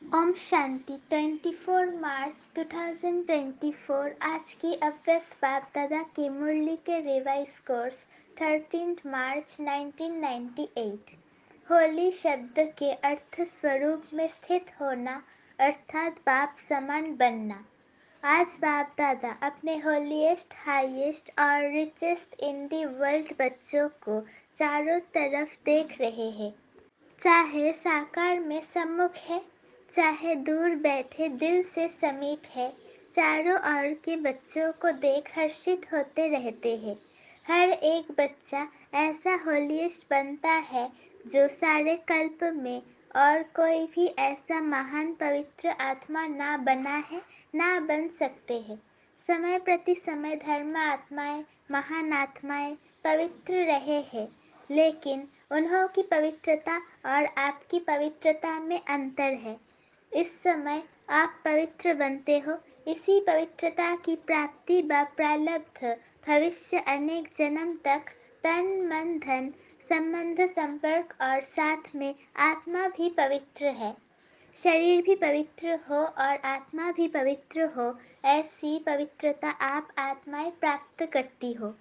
ओम शांति 24 मार्च 2024 आज की अव्यक्त बाप दादा की मुरली के रिवाइज कोर्स 13 मार्च 1998। होली शब्द के अर्थ स्वरूप में स्थित होना अर्थात बाप समान बनना। आज बाप दादा अपने होलीएस्ट, हाईएस्ट और रिचेस्ट इन दी वर्ल्ड बच्चों को चारों तरफ देख रहे हैं, चाहे साकार में सम्मुख है, चाहे दूर बैठे दिल से समीप है। चारों ओर के बच्चों को देख हर्षित होते रहते हैं। हर एक बच्चा ऐसा होलीएस्ट बनता है जो सारे कल्प में और कोई भी ऐसा महान पवित्र आत्मा ना बना है, ना बन सकते हैं। समय प्रति समय धर्म आत्माएं, महान आत्माएं पवित्र रहे हैं, लेकिन उन्हों की पवित्रता और आपकी पवित्रता में अंतर है। इस समय आप पवित्र बनते हो। इसी पवित्रता की प्राप्ति व प्रारब्ध भविष्य अनेक जन्म तक तन मन धन संबंध संपर्क और साथ में आत्मा भी पवित्र है। शरीर भी पवित्र हो और आत्मा भी पवित्र हो, ऐसी पवित्रता आप आत्माएं प्राप्त करती हो।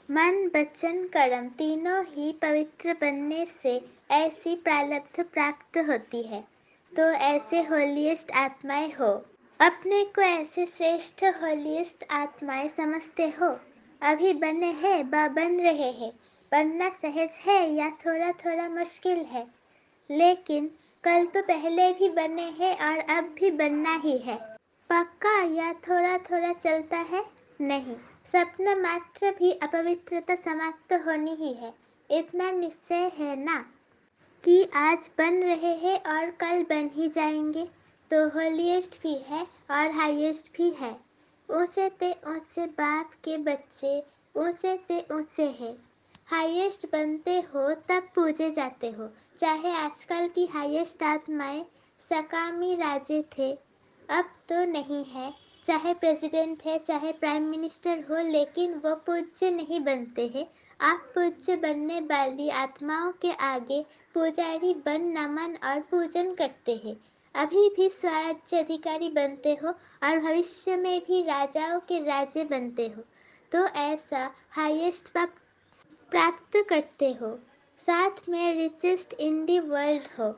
मन वचन कर्म तीनों ही पवित्र बनने से ऐसी प्रारब्ध प्राप्त होती है। तो ऐसे होलीएस्ट आत्माएं हो। अपने को ऐसे श्रेष्ठ होलीएस्ट आत्माएं समझते हो। अभी बने हैं व बन रहे हैं। बनना सहज है या थोड़ा थोड़ा मुश्किल है, लेकिन कल्प पहले भी बने हैं और अब भी बनना ही है। पक्का या थोड़ा थोड़ा चलता है? नहीं, स्वप्न मात्र भी अपवित्रता समाप्त होनी ही है। इतना निश्चय है ना कि आज बन रहे हैं और कल बन ही जाएंगे। तो होलीएस्ट भी है और हाईएस्ट भी है। ऊंचे ते ऊंचे बाप के बच्चे ऊंचे ते ऊंचे हैं। हाईएस्ट बनते हो तब पूजे जाते हो। चाहे आजकल की हाईएस्ट आत्माएं सकामी राजे थे, अब तो नहीं है। चाहे प्रेसिडेंट है, चाहे प्राइम मिनिस्टर हो, लेकिन वो पूज्य नहीं बनते हैं। आप पूज्य बनने वाली आत्माओं के आगे पुजारी बन नमन और पूजन करते हैं। अभी भी स्वराज्य अधिकारी बनते हो और भविष्य में भी राजाओं के राजे बनते हो। तो ऐसा हाईएस्ट प्राप्त करते हो। साथ में रिचेस्ट इन दी वर्ल्ड हो।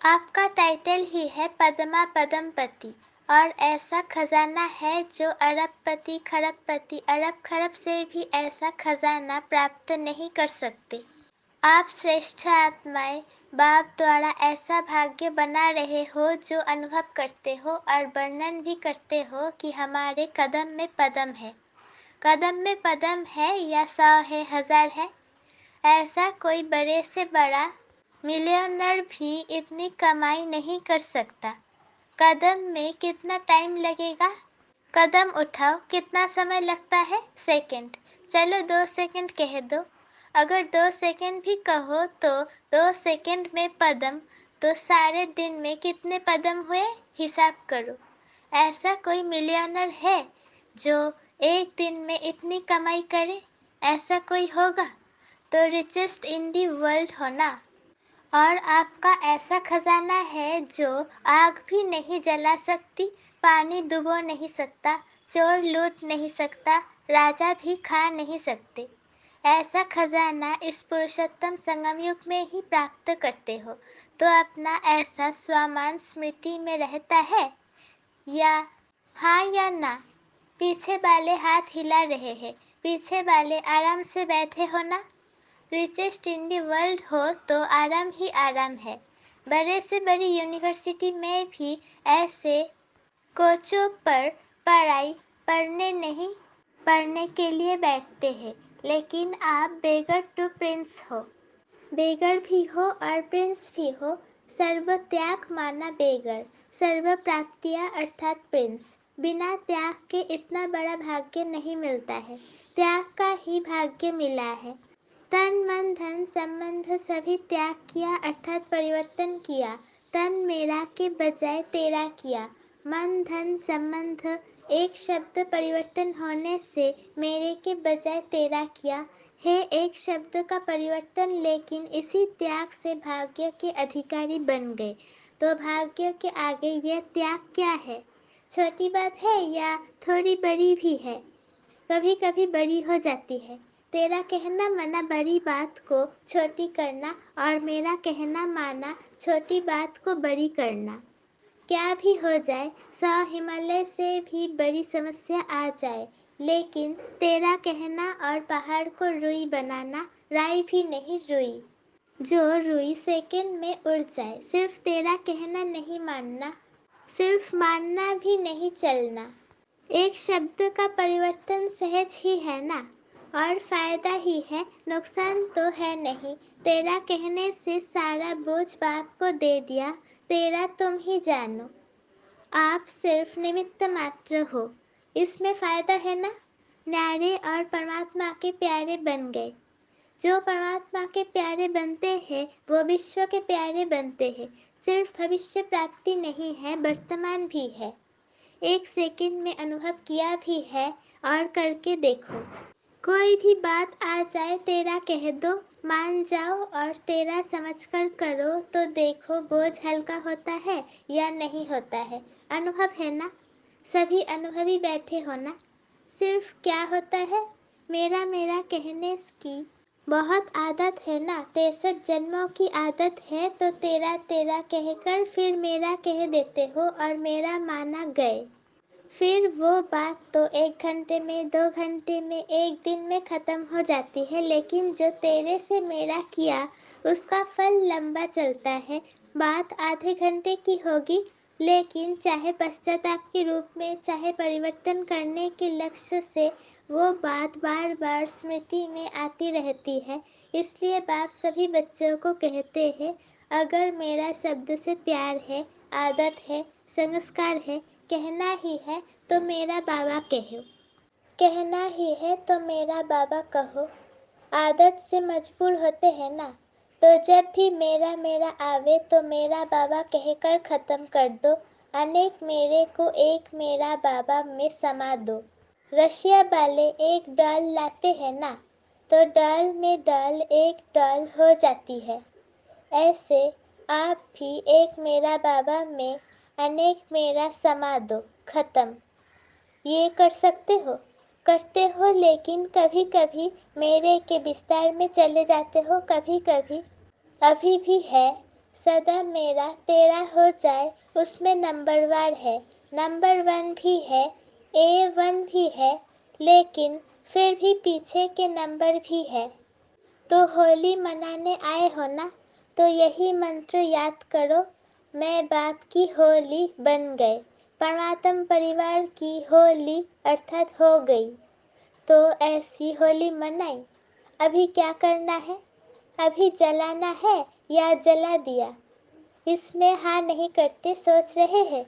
आपका टाइटल ही है पद्मा पद्मपति, और ऐसा खजाना है जो अरबपति खरबपति अरब खरब से भी ऐसा खजाना प्राप्त नहीं कर सकते। आप श्रेष्ठ आत्माएं बाप द्वारा ऐसा भाग्य बना रहे हो जो अनुभव करते हो और वर्णन भी करते हो कि हमारे कदम में पदम है। कदम में पदम है या 100 है, 1000 है। ऐसा कोई बड़े से बड़ा मिलियनर भी इतनी कमाई नहीं कर सकता। कदम में कितना टाइम लगेगा? कदम उठाओ, कितना समय लगता है? सेकंड। चलो 2 सेकंड कह दो। अगर 2 सेकंड भी कहो तो 2 सेकंड में पदम, तो सारे दिन में कितने पदम हुए हिसाब करो। ऐसा कोई मिलियनर है जो एक दिन में इतनी कमाई करे? ऐसा कोई होगा? तो रिचेस्ट इन दी वर्ल्ड हो ना। और आपका ऐसा खजाना है जो आग भी नहीं जला सकती, पानी डुबो नहीं सकता, चोर लूट नहीं सकता, राजा भी खा नहीं सकते। ऐसा खजाना इस पुरुषोत्तम संगम युग में ही प्राप्त करते हो। तो अपना ऐसा स्वामान स्मृति में रहता है या हाँ या ना? पीछे वाले हाथ हिला रहे हैं। पीछे वाले आराम से बैठे हो ना? रिचेस्ट इन दी वर्ल्ड हो तो आराम ही आराम है। बड़े से बड़ी यूनिवर्सिटी में भी ऐसे कोचों पर पढ़ाई पढ़ने नहीं पढ़ने के लिए बैठते हैं, लेकिन आप बेगर टू प्रिंस हो। बेगर भी हो और प्रिंस भी हो। सर्व त्याग माना बेगर, सर्व प्राप्तियां अर्थात प्रिंस। बिना त्याग के इतना बड़ा भाग्य नहीं मिलता है। त्याग का ही भाग्य मिला है। तन मन धन संबंध सभी त्याग किया अर्थात परिवर्तन किया। तन मेरा के बजाय तेरा किया। मन धन संबंध एक शब्द परिवर्तन होने से मेरे के बजाय तेरा किया है एक शब्द का परिवर्तन, लेकिन इसी त्याग से भाग्य के अधिकारी बन गए। तो भाग्य के आगे यह त्याग क्या है? छोटी बात है या थोड़ी बड़ी भी है? कभी कभी बड़ी हो जाती है। तेरा कहना माना बड़ी बात को छोटी करना और मेरा कहना माना छोटी बात को बड़ी करना। क्या भी हो जाए, 100 हिमालय से भी बड़ी समस्या आ जाए, लेकिन तेरा कहना और पहाड़ को रुई बनाना, राई भी नहीं रुई, जो रुई सेकंड में उड़ जाए। सिर्फ तेरा कहना नहीं मानना, सिर्फ मानना भी नहीं चलना। एक शब्द का परिवर्तन सहज ही है ना, और फायदा ही है, नुकसान तो है नहीं। तेरा कहने से सारा बोझ बाप को दे दिया, तेरा तुम ही जानो। आप सिर्फ निमित्त मात्र हो, इसमें फायदा है ना। न्यारे और परमात्मा के प्यारे बन गए। जो परमात्मा के प्यारे बनते हैं वो विश्व के प्यारे बनते हैं। सिर्फ भविष्य प्राप्ति नहीं है, वर्तमान भी है। एक सेकंड में अनुभव किया भी है और करके देखो। कोई भी बात आ जाए तेरा कह दो, मान जाओ और तेरा समझकर करो तो देखो बोझ हल्का होता है या नहीं होता है। अनुभव है ना, सभी अनुभवी बैठे हो ना। सिर्फ क्या होता है, मेरा मेरा कहने की बहुत आदत है ना। 63 जन्मों की आदत है, तो तेरा तेरा कहकर फिर मेरा कह देते हो और मेरा माना गए। फिर वो बात तो 1 घंटे में, 2 घंटे में, 1 दिन में खत्म हो जाती है, लेकिन जो तेरे से मेरा किया उसका फल लंबा चलता है। बात आधे घंटे की होगी, लेकिन चाहे पश्चाताप के रूप में, चाहे परिवर्तन करने के लक्ष्य से, वो बात बार बार स्मृति में आती रहती है। इसलिए बाप सभी बच्चों को कहते हैं, अगर मेरा शब्द से प्यार है, आदत है, संस्कार है, कहना ही है तो मेरा बाबा कहो। कहना ही है तो मेरा बाबा कहो। आदत से मजबूर होते हैं ना, तो जब भी मेरा मेरा आवे तो मेरा बाबा कहकर खत्म कर दो। अनेक मेरे को एक मेरा बाबा में समा दो। रशिया वाले एक डाल लाते हैं ना, तो डाल में डाल एक डाल हो जाती है। ऐसे आप भी एक मेरा बाबा में अनेक मेरा समा दो, खत्म। ये कर सकते हो, करते हो, लेकिन कभी कभी मेरे के विस्तार में चले जाते हो। कभी कभी अभी भी है, सदा मेरा तेरा हो जाए, उसमें नंबरवार है, नंबर 1 भी है, A1 भी है, लेकिन फिर भी पीछे के नंबर भी है। तो होली मनाने आए हो ना, तो यही मंत्र याद करो, मैं बाप की होली बन गए। परमात्म परिवार की होली अर्थात हो गई। तो ऐसी होली मनाई। अभी क्या करना है, अभी जलाना है या जला दिया, इसमें हाँ नहीं करते सोच रहे हैं।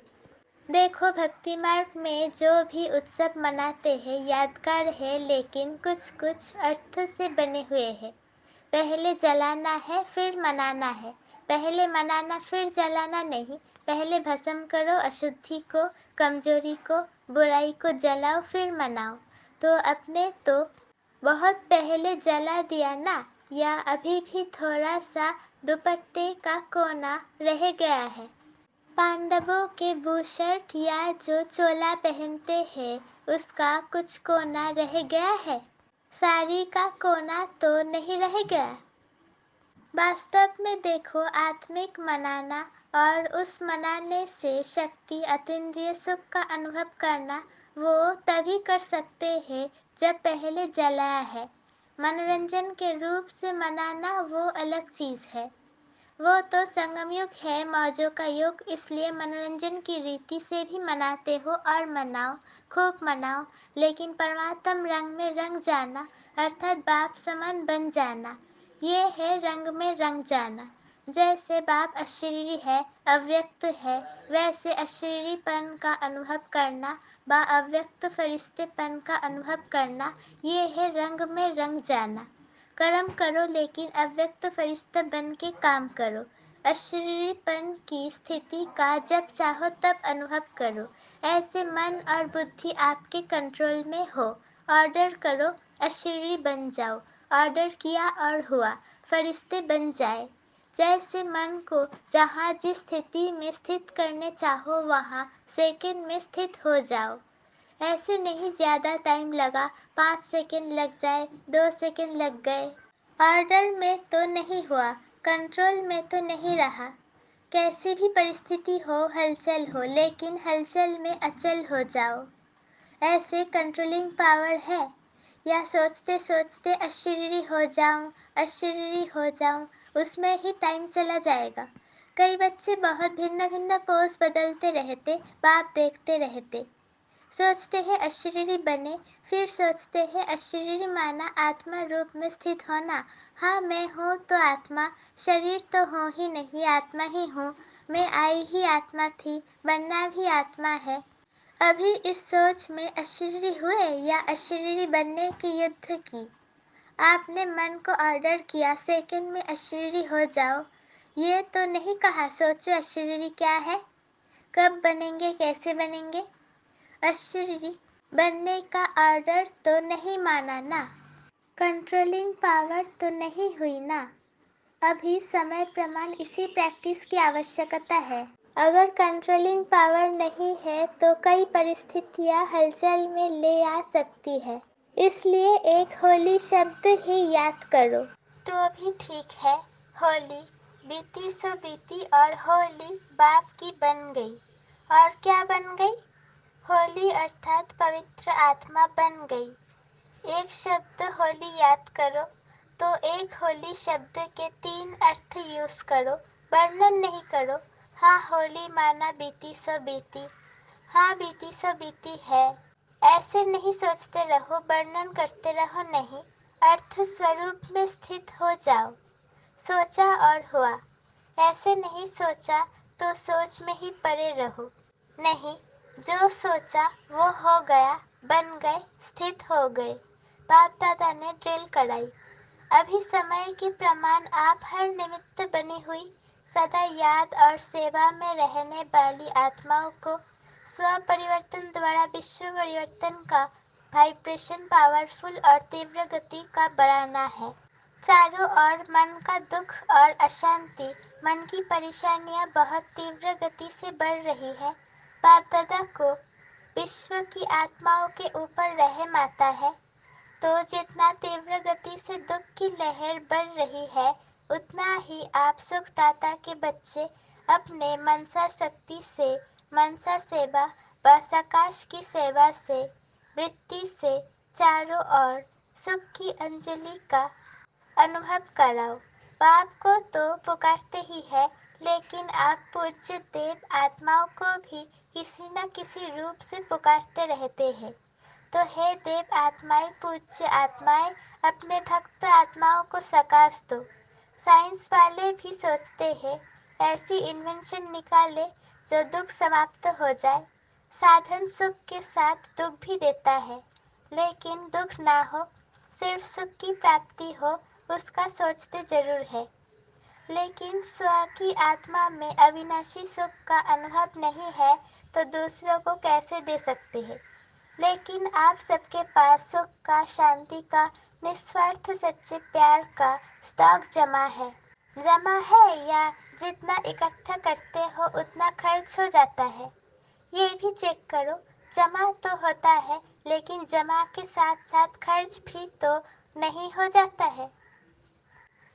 देखो भक्ति मार्ग में जो भी उत्सव मनाते हैं यादगार है, लेकिन कुछ कुछ अर्थ से बने हुए हैं। पहले जलाना है फिर मनाना है, पहले मनाना फिर जलाना नहीं। पहले भस्म करो अशुद्धि को, कमजोरी को, बुराई को जलाओ फिर मनाओ। तो अपने तो बहुत पहले जला दिया ना, या अभी भी थोड़ा सा दुपट्टे का कोना रह गया है? पांडवों के बुशर्ट या जो चोला पहनते हैं उसका कुछ कोना रह गया है? साड़ी का कोना तो नहीं रह गया। वास्तव में देखो, आत्मिक मनाना और उस मनाने से शक्ति अतीन्द्रिय सुख का अनुभव करना, वो तभी कर सकते हैं जब पहले जलाया है। मनोरंजन के रूप से मनाना वो अलग चीज है। वो तो संगम युग है, मौजों का युग, इसलिए मनोरंजन की रीति से भी मनाते हो और मनाओ, खूब मनाओ, लेकिन परमात्म रंग में रंग जाना, अर्थात बाप समान बन जाना। ये है रंग में रंग जाना। जैसे बाप अशरीरी है, अव्यक्त है, वैसे अशरीरीपन का अनुभव करना व अव्यक्त फरिश्तेपन का अनुभव करना, ये है रंग में रंग जाना। कर्म करो लेकिन अव्यक्त फरिश्ता बन के काम करो। अशरीरीपन की स्थिति का जब चाहो तब अनुभव करो। ऐसे मन और बुद्धि आपके कंट्रोल में हो। ऑर्डर करो, अशरीरी बन जाओ। ऑर्डर किया और हुआ, फरिश्ते बन जाए। जैसे मन को जहाँ जिस स्थिति में स्थित करने चाहो वहाँ सेकंड में स्थित हो जाओ। ऐसे नहीं ज्यादा टाइम लगा, 5 सेकंड लग जाए, 2 सेकंड लग गए। ऑर्डर में तो नहीं हुआ, कंट्रोल में तो नहीं रहा। कैसी भी परिस्थिति हो, हलचल हो, लेकिन हलचल में अचल हो जाओ। ऐसे कंट्रोलिंग पावर है। या सोचते सोचते अशरीरी हो जाऊं, अशरीरी हो जाऊं, उसमें ही टाइम चला जाएगा। कई बच्चे बहुत भिन्न भिन्न पोज बदलते रहते, बाप देखते रहते। सोचते हैं अशरीरी बने, फिर सोचते हैं अशरीरी माना आत्मा रूप में स्थित होना। हाँ, मैं हूँ तो आत्मा, शरीर तो हूँ ही नहीं, आत्मा ही हूँ। मैं आई ही आत्मा थी, बनना भी आत्मा है। अभी इस सोच में अशरीरी हुए या अशरीरी बनने की युद्ध की। आपने मन को ऑर्डर किया सेकंड में अशरीरी हो जाओ। ये तो नहीं कहा सोचो अशरीरी क्या है, कब बनेंगे, कैसे बनेंगे। अशरीरी बनने का ऑर्डर तो नहीं माना ना, कंट्रोलिंग पावर तो नहीं हुई ना। अभी समय प्रमाण इसी प्रैक्टिस की आवश्यकता है। अगर कंट्रोलिंग पावर नहीं है तो कई परिस्थितियां हलचल में ले आ सकती है। इसलिए एक होली शब्द ही याद करो तो भी ठीक है। होली बीती सो बीती और होली बाप की बन गई। और क्या बन गई? होली अर्थात पवित्र आत्मा बन गई। एक शब्द होली याद करो तो एक होली शब्द के 3 अर्थ यूज करो, वर्णन नहीं करो। हाँ, होली माना बीती सो बीती। हाँ, बीती सो बीती है। ऐसे नहीं सोचते रहो, वर्णन करते रहो नहीं, अर्थ स्वरूप में स्थित हो जाओ। सोचा और हुआ। ऐसे नहीं सोचा तो सोच में ही पड़े रहो। नहीं, जो सोचा वो हो गया, बन गए, स्थित हो गए। बाप दादा ने ड्रिल कराई। अभी समय के प्रमाण आप हर निमित्त बनी हुई सदा याद और सेवा में रहने वाली आत्माओं को स्व परिवर्तन द्वारा विश्व परिवर्तन का वाइब्रेशन पावरफुल और तीव्र गति का बढ़ाना है। चारों ओर मन का दुख और अशांति, मन की परेशानियां बहुत तीव्र गति से बढ़ रही है। बाप दादा को विश्व की आत्माओं के ऊपर रहम आता है, तो जितना तीव्र गति से दुख की लहर बढ़ रही है, उतना ही आप सुखदाता के बच्चे अपने मनसा शक्ति से, मनसा सेवा व सकाश की सेवा से, वृत्ति से चारों ओर सुख की अंजलि का अनुभव कराओ। बाप को तो पुकारते ही है, लेकिन आप पूज्य देव आत्माओं को भी किसी न किसी रूप से पुकारते रहते हैं। तो हे देव आत्माएं, पूज्य आत्माएं, अपने भक्त आत्माओं को सकाश दो। साइंस वाले भी सोचते हैं ऐसी इन्वेंशन निकाले जो दुख समाप्त हो जाए। साधन सुख के साथ दुख भी देता है, लेकिन दुख ना हो, सिर्फ सुख की प्राप्ति हो, उसका सोचते जरूर है। लेकिन स्व की आत्मा में अविनाशी सुख का अनुभव नहीं है तो दूसरों को कैसे दे सकते हैं। लेकिन आप सबके पास सुख का, शांति का, निस्वार्थ सच्चे प्यार का स्टॉक जमा है या जितना इकट्ठा करते हो उतना खर्च हो जाता है। ये भी चेक करो, जमा तो होता है लेकिन जमा के साथ साथ खर्च भी तो नहीं हो जाता है।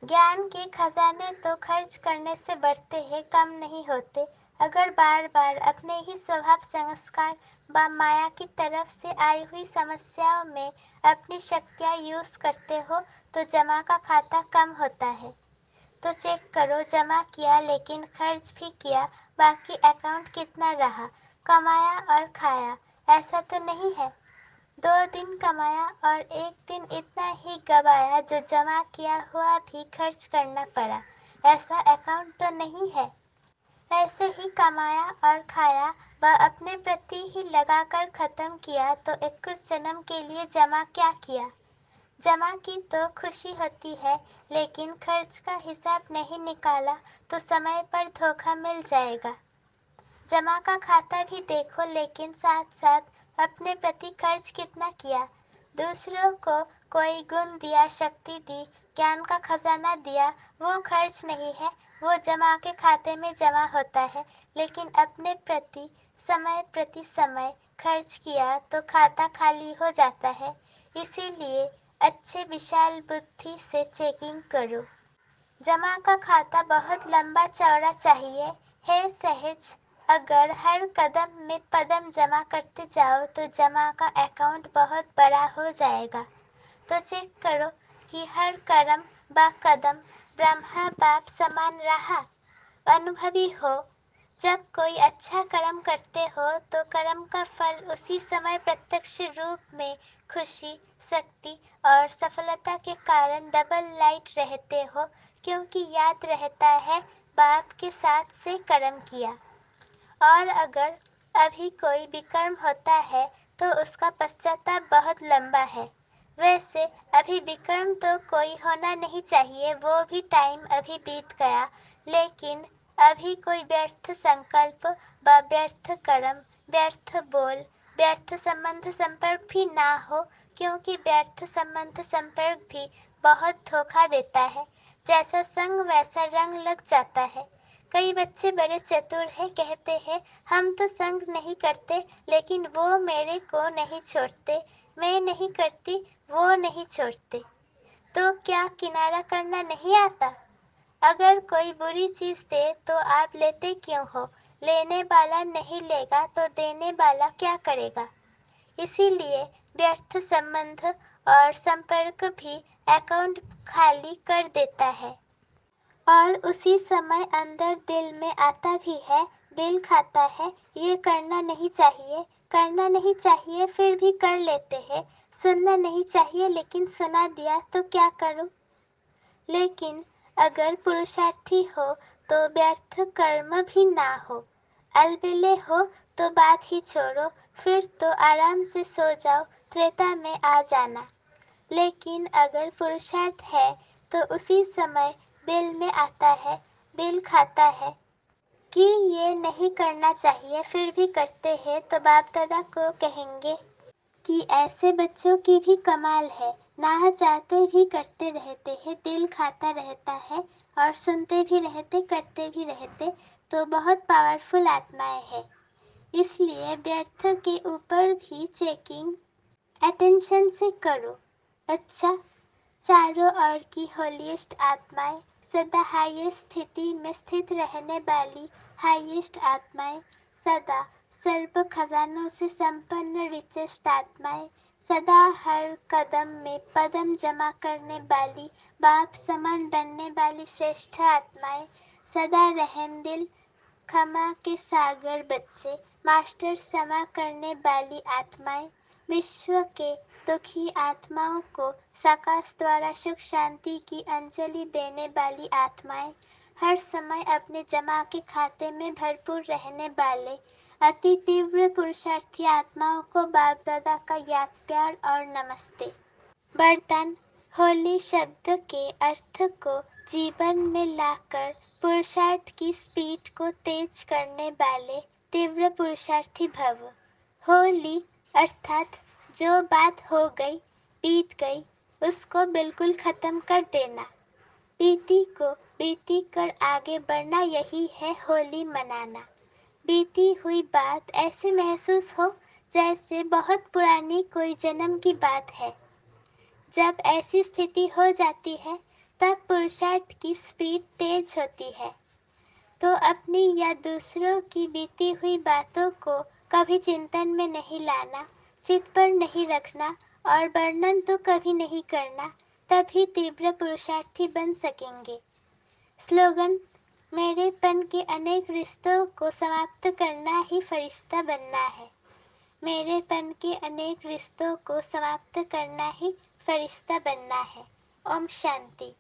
ज्ञान के खजाने तो खर्च करने से बढ़ते हैं, कम नहीं होते। अगर बार बार अपने ही स्वभाव, संस्कार व माया की तरफ से आई हुई समस्याओं में अपनी शक्तियाँ यूज करते हो तो जमा का खाता कम होता है। तो चेक करो, जमा किया लेकिन खर्च भी किया, बाकी अकाउंट कितना रहा, कमाया और खाया, ऐसा तो नहीं है। 2 दिन कमाया और 1 दिन इतना ही गवाया जो जमा किया हुआ भी खर्च करना पड़ा, ऐसा अकाउंट तो नहीं है। ऐसे ही कमाया और खाया व अपने प्रति ही लगाकर खत्म किया तो 21 जन्म के लिए जमा क्या किया। जमा की तो खुशी होती है, लेकिन खर्च का हिसाब नहीं निकाला तो समय पर धोखा मिल जाएगा। जमा का खाता भी देखो, लेकिन साथ साथ अपने प्रति खर्च कितना किया। दूसरों को कोई गुण दिया, शक्ति दी, ज्ञान का खजाना दिया, वो खर्च नहीं है, वो जमा के खाते में जमा होता है, लेकिन अपने प्रति समय खर्च किया तो खाता खाली हो जाता है। इसीलिए अच्छे विशाल बुद्धि से चेकिंग करो। जमा का खाता बहुत लंबा चौड़ा चाहिए है सहज। अगर हर कदम में पदम जमा करते जाओ तो जमा का अकाउंट बहुत बड़ा हो जाएगा। तो चेक करो कि हर कर्म व कदम ब्रह्मा बाप समान रहा। अनुभवी हो। जब कोई अच्छा कर्म करते हो तो कर्म का फल उसी समय प्रत्यक्ष रूप में खुशी, शक्ति और सफलता के कारण डबल लाइट रहते हो, क्योंकि याद रहता है बाप के साथ से कर्म किया। और अगर अभी कोई विकर्म होता है तो उसका पश्चाताप बहुत लंबा है। वैसे अभी विकर्म तो कोई होना नहीं चाहिए, वो भी टाइम अभी बीत गया। लेकिन अभी कोई व्यर्थ संकल्प व व्यर्थ कर्म, व्यर्थ बोल, व्यर्थ संबंध संपर्क भी ना हो, क्योंकि व्यर्थ संबंध संपर्क भी बहुत धोखा देता है। जैसा संग वैसा रंग लग जाता है। कई बच्चे बड़े चतुर हैं, कहते हैं हम तो संग नहीं करते, लेकिन वो मेरे को नहीं छोड़ते, मैं नहीं करती वो नहीं छोड़ते। तो क्या किनारा करना नहीं आता? अगर कोई बुरी चीज दे तो आप लेते क्यों हो? लेने वाला नहीं लेगा तो देने वाला क्या करेगा? इसीलिए व्यर्थ संबंध और संपर्क भी अकाउंट खाली कर देता है। और उसी समय अंदर दिल में आता भी है, दिल खाता है ये करना नहीं चाहिए, करना नहीं चाहिए फिर भी कर लेते हैं, सुनना नहीं चाहिए लेकिन सुना दिया तो क्या करूं। लेकिन अगर पुरुषार्थी हो तो व्यर्थ कर्म भी ना हो। अलबेले हो तो बात ही छोड़ो, फिर तो आराम से सो जाओ, त्रेता में आ जाना। लेकिन अगर पुरुषार्थ है तो उसी समय दिल में आता है, दिल खाता है कि ये नहीं करना चाहिए, फिर भी करते हैं तो बाप दादा को कहेंगे कि ऐसे बच्चों की भी कमाल है, ना चाहते भी करते रहते हैं, दिल खाता रहता है और सुनते भी रहते, करते भी रहते, तो बहुत पावरफुल आत्माएं हैं। इसलिए व्यर्थ के ऊपर भी चेकिंग अटेंशन से करो। अच्छा, चारों ओर की होलीस्ट आत्माएं, सदा हाईएस्ट स्थिति में स्थित रहने वाली हाईएस्ट आत्माएं, सदा सर्व खजानों से संपन्न रिचेस्ट आत्माएं, सदा हर कदम में पदम जमा करने वाली बाप समान बनने वाली श्रेष्ठ आत्माएं, सदा रहमदिल क्षमा के सागर बच्चे, मास्टर क्षमा करने वाली आत्माएं, विश्व के दुखी आत्माओं को साकाश द्वारा सुख शांति की अंजलि देने वाली आत्माएं, हर समय अपने जमा के खाते में भरपूर रहने वाले अति तीव्र पुरुषार्थी आत्माओं को बाप दादा का याद प्यार और नमस्ते। वरदान। होली शब्द के अर्थ को जीवन में लाकर पुरुषार्थ की स्पीड को तेज करने वाले तीव्र पुरुषार्थी भव। होली अर्थात जो बात हो गई, बीत गई, उसको बिल्कुल खत्म कर देना। बीती को बीती कर आगे बढ़ना, यही है होली मनाना। बीती हुई बात ऐसे महसूस हो जैसे बहुत पुरानी कोई जन्म की बात है। जब ऐसी स्थिति हो जाती है तब पुरुषार्थ की स्पीड तेज होती है। तो अपनी या दूसरों की बीती हुई बातों को कभी चिंतन में नहीं लाना, चित पर नहीं रखना और वर्णन तो कभी नहीं करना, तभी तीव्र पुरुषार्थी बन सकेंगे। स्लोगन। मेरेपन के अनेक रिश्तों को समाप्त करना ही फरिश्ता बनना है। मेरेपन के अनेक रिश्तों को समाप्त करना ही फरिश्ता बनना है। ओम शांति।